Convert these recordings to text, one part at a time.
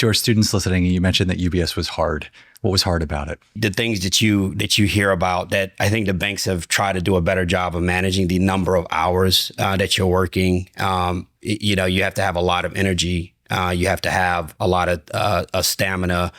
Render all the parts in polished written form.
To our students listening, you mentioned that UBS was hard. What was hard about it? The things that you hear about that I think the banks have tried to do a better job of managing the number of hours that you're working. You have to have a lot of energy. You have to have a lot of stamina,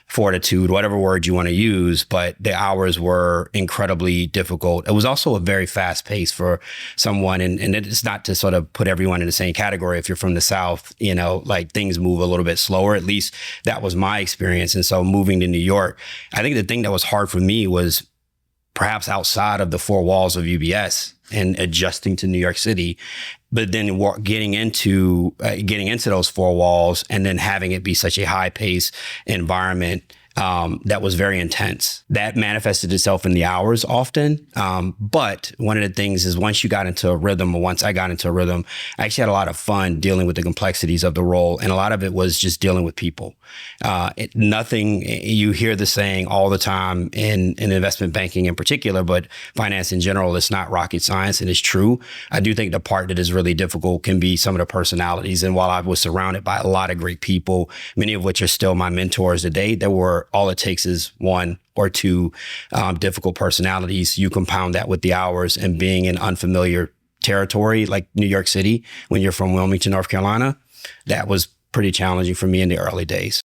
fortitude, whatever word you want to use, but the hours were incredibly difficult. It was also a very fast pace for someone, and it's not to sort of put everyone in the same category. If you're from the South, like things move a little bit slower. At least that was my experience. And so moving to New York, I think the thing that was hard for me was perhaps outside of the four walls of UBS and adjusting to New York City, but then getting into those four walls and then having it be such a high pace environment that was very intense. That manifested itself in the hours often. But one of the things is once I got into a rhythm, I actually had a lot of fun dealing with the complexities of the role. And a lot of it was just dealing with people. You hear the saying all the time in investment banking in particular, but finance in general, it's not rocket science, and it's true. I do think the part that is really difficult can be some of the personalities. And while I was surrounded by a lot of great people, many of which are still my mentors today, all it takes is one or two difficult personalities. You compound that with the hours and being in unfamiliar territory like New York City when you're from Wilmington, North Carolina. That was pretty challenging for me in the early days.